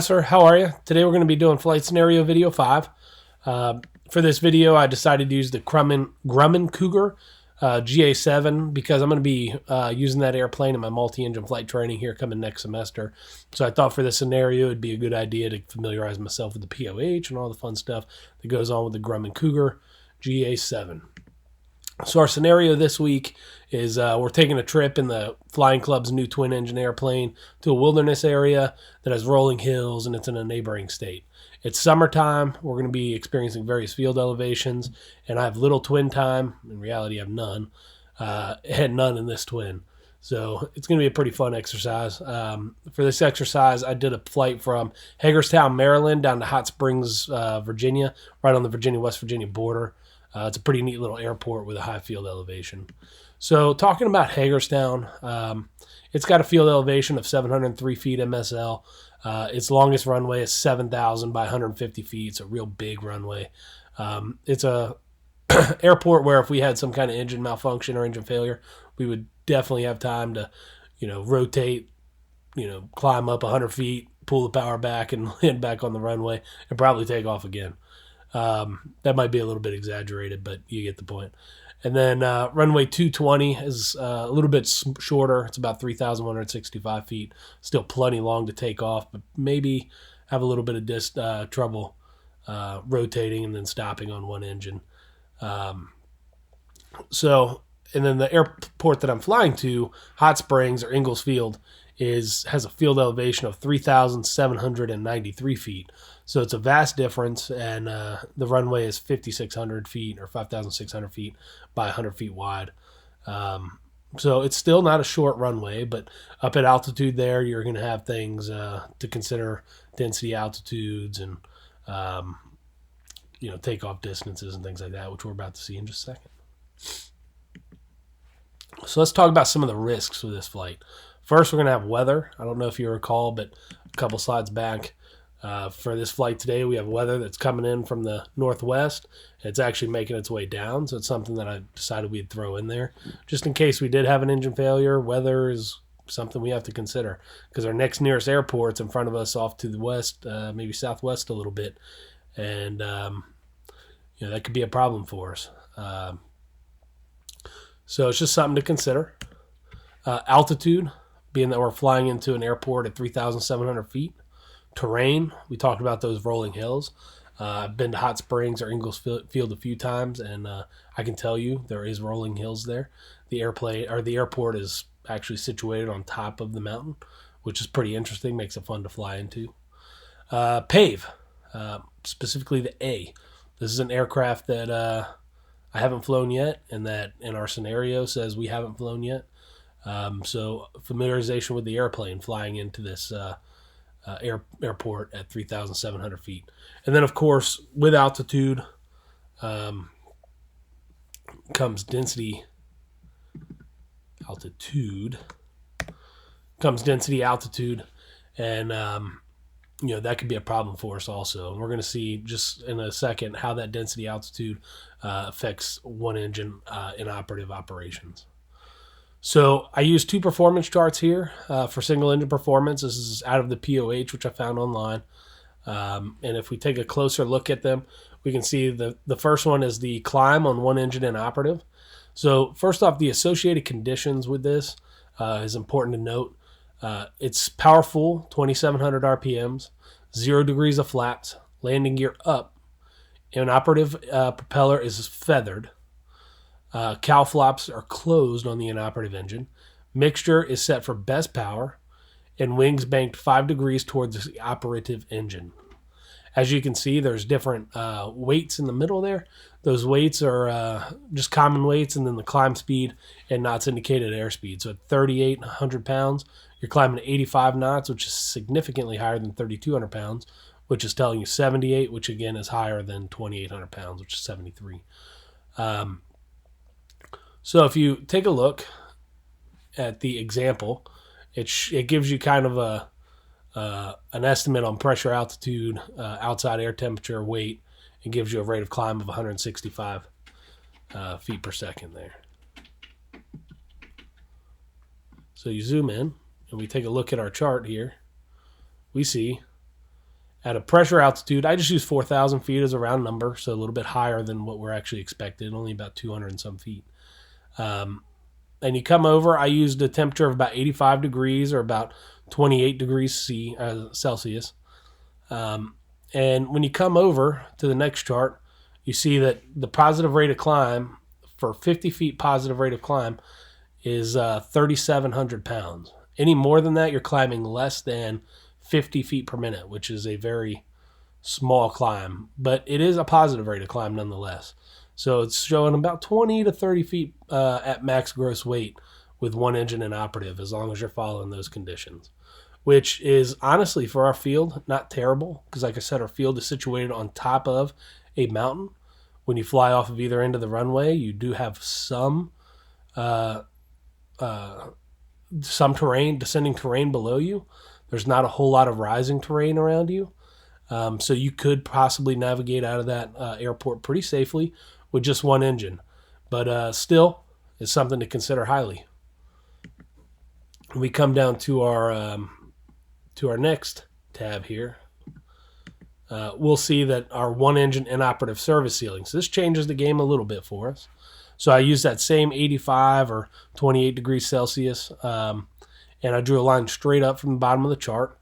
Sir, how are you? Today we're going to be doing flight scenario video 5. For this video, I decided to use the Grumman Cougar GA7 because I'm going to be using that airplane in my multi-engine flight training here coming next semester. So I thought for this scenario, it'd be a good idea to familiarize myself with the POH and all the fun stuff that goes on with the Grumman Cougar GA7. So our scenario this week is we're taking a trip in the Flying Club's new twin-engine airplane to a wilderness area that has rolling hills, and it's in a neighboring state. It's summertime. We're going to be experiencing various field elevations, and I have little twin time. In reality, I have none. I had none in this twin. So it's going to be a pretty fun exercise. For this exercise, I did a flight from Hagerstown, Maryland, down to Hot Springs, Virginia, right on the Virginia-West Virginia border. It's a pretty neat little airport with a high field elevation. So talking about Hagerstown, it's got a field elevation of 703 feet MSL. Its longest runway is 7,000 by 150 feet. It's a real big runway. It's a airport where if we had some kind of engine malfunction or engine failure, we would definitely have time to, rotate, climb up 100 feet, pull the power back, and land back on the runway and probably take off again. That might be a little bit exaggerated, but you get the point. And then runway 220 is a little bit shorter. It's about 3,165 feet. Still plenty long to take off, but maybe have a little bit of trouble rotating and then stopping on one engine. And then the airport that I'm flying to, Hot Springs or Ingalls Field, has a field elevation of 3,793 feet. So it's a vast difference, and the runway is 5,600 feet or 5,600 feet by 100 feet wide. So it's still not a short runway, but up at altitude there, you're going to have things to consider, density altitudes and, takeoff distances and things like that, which we're about to see in just a second. So let's talk about some of the risks with this flight. First, we're going to have weather. I don't know if you recall, but a couple slides back, for this flight today, we have weather that's coming in from the northwest. It's actually making its way down, so it's something that I decided we'd throw in there. Just in case we did have an engine failure, weather is something we have to consider because our next nearest airport's in front of us off to the west, maybe southwest a little bit, and that could be a problem for us. So it's just something to consider. Altitude, being that we're flying into an airport at 3,700 feet. Terrain, we talked about those rolling hills. I've been to Hot Springs or Ingalls Field a few times, and I can tell you there is rolling hills there. The airport is actually situated on top of the mountain, which is pretty interesting, makes it fun to fly into. PAVE, specifically the A. This is an aircraft that I haven't flown yet, and that in our scenario says we haven't flown yet. So familiarization with the airplane flying into this airport at 3,700 feet. And then, of course, with altitude comes density. Altitude, and that could be a problem for us also. And we're going to see just in a second how that density altitude affects one engine in operative operations. So I use two performance charts here for single engine performance. This is out of the POH, which I found online. And if we take a closer look at them, we can see the first one is the climb on one engine in operative. So first off, the associated conditions with this is important to note. It's powerful, 2,700 RPMs, 0 degrees of flaps, landing gear up. An operative propeller is feathered. Cowl flops are closed on the inoperative engine. Mixture is set for best power, and wings banked 5 degrees towards the operative engine. As you can see, there's different weights in the middle there. Those weights are just common weights, and then the climb speed and knots indicated airspeed. So at 3,800 pounds, you're climbing 85 knots, which is significantly higher than 3,200 pounds, which is telling you 78, which again is higher than 2,800 pounds, which is 73. So if you take a look at the example, it gives you kind of an estimate on pressure, altitude, outside air temperature, weight. It gives you a rate of climb of 165 feet per second there. So you zoom in and we take a look at our chart here. We see At a pressure altitude, I just use 4,000 feet as a round number, so a little bit higher than what we're actually expected, only about 200 and some feet. And you come over, I used a temperature of about 85 degrees or about 28 degrees Celsius. And when you come over to the next chart, you see that the positive rate of climb for 50 feet positive rate of climb is 3,700 pounds. Any more than that, you're climbing less than 50 feet per minute, which is a very small climb, but it is a positive rate of climb nonetheless. So it's showing about 20 to 30 feet at max gross weight with one engine inoperative, as long as you're following those conditions, which is honestly for our field not terrible, because like I said, our field is situated on top of a mountain. When you fly off of either end of the runway, you do have some terrain, descending terrain below you. There's not a whole lot of rising terrain around you. So you could possibly navigate out of that airport pretty safely with just one engine. But still, it's something to consider highly. When we come down to our next tab here, we'll see that our one engine inoperative service ceiling. So this changes the game a little bit for us. So I use that same 85 or 28 degrees Celsius, and I drew a line straight up from the bottom of the chart.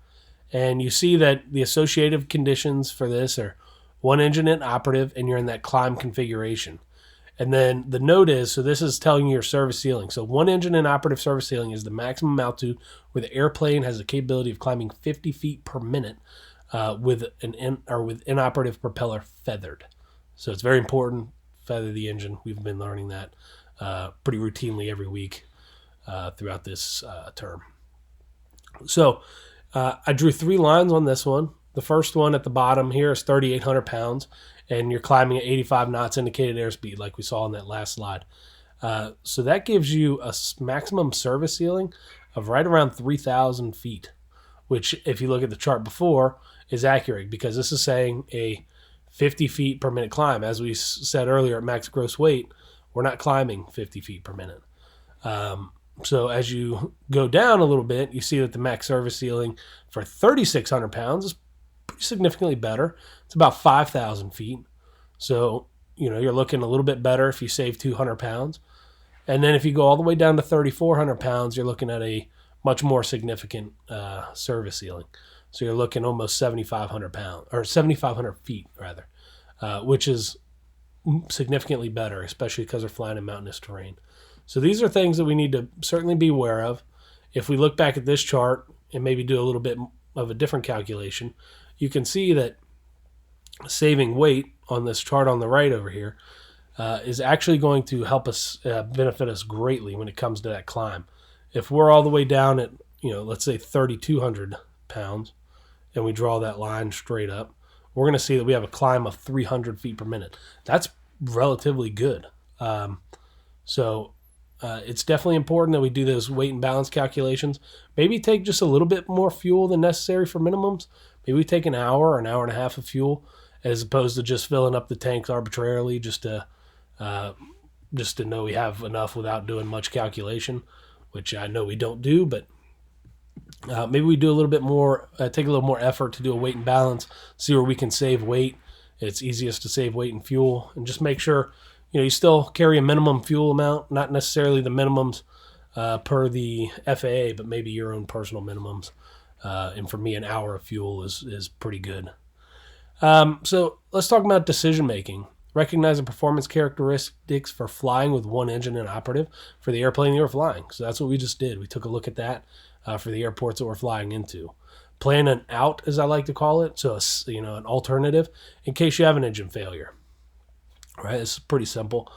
And you see that the associative conditions for this are one engine inoperative, and you're in that climb configuration. And then the note is, so this is telling you your service ceiling. So one engine inoperative service ceiling is the maximum altitude where the airplane has the capability of climbing 50 feet per minute with inoperative propeller feathered. So it's very important, feather the engine. We've been learning that pretty routinely every week throughout this term. So I drew 3 lines on this one. The first one at the bottom here is 3,800 pounds, and you're climbing at 85 knots indicated airspeed like we saw in that last slide. So that gives you a maximum service ceiling of right around 3,000 feet, which if you look at the chart before is accurate, because this is saying a 50 feet per minute climb. As we said earlier, at max gross weight, we're not climbing 50 feet per minute. So as you go down a little bit, you see that the max service ceiling for 3,600 pounds is pretty significantly better. It's about 5,000 feet. So, you're looking a little bit better if you save 200 pounds. And then if you go all the way down to 3,400 pounds, you're looking at a much more significant service ceiling. So you're looking almost 7,500 pounds, or 7,500 feet rather, which is significantly better, especially because we're flying in mountainous terrain. So these are things that we need to certainly be aware of. If we look back at this chart and maybe do a little bit of a different calculation, you can see that saving weight on this chart on the right over here is actually going to help us benefit us greatly when it comes to that climb. If we're all the way down at, let's say 3,200 pounds, and we draw that line straight up, we're going to see that we have a climb of 300 feet per minute. That's relatively good. So it's definitely important that we do those weight and balance calculations. Maybe take just a little bit more fuel than necessary for minimums. Maybe we take an hour or an hour and a half of fuel, as opposed to just filling up the tanks arbitrarily just to know we have enough without doing much calculation, which I know we don't do, but maybe we do a little bit more, take a little more effort to do a weight and balance, see where we can save weight. It's easiest to save weight and fuel, and just make sure you still carry a minimum fuel amount, not necessarily the minimums per the FAA, but maybe your own personal minimums. And for me, an hour of fuel is pretty good. So let's talk about decision making. Recognize the performance characteristics for flying with one engine inoperative for the airplane you were flying. So that's what we just did. We took a look at that for the airports that we're flying into. Plan an out, as I like to call it, so an alternative in case you have an engine failure. Right, it's pretty simple.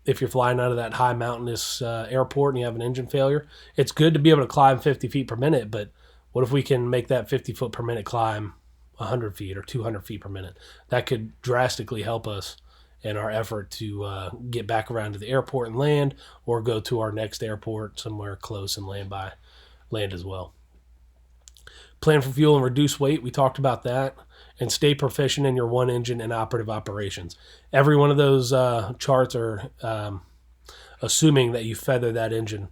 If you're flying out of that high mountainous airport and you have an engine failure, it's good to be able to climb 50 feet per minute, but what if we can make that 50 foot per minute climb 100 feet or 200 feet per minute? That could drastically help us in our effort to get back around to the airport and land, or go to our next airport somewhere close and land as well. Plan for fuel and reduce weight. We talked about that. And stay proficient in your one engine inoperative operations. Every one of those charts are assuming that you feather that engine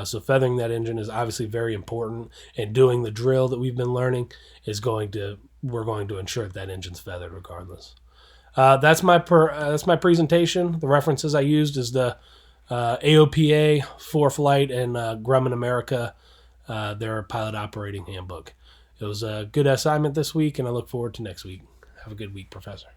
So feathering that engine is obviously very important, and doing the drill that we've been learning we're going to ensure that engine's feathered regardless. That's my presentation. The references I used is the AOPA, 4Flight, and Grumman America, their pilot operating handbook. It was a good assignment this week, and I look forward to next week. Have a good week, Professor.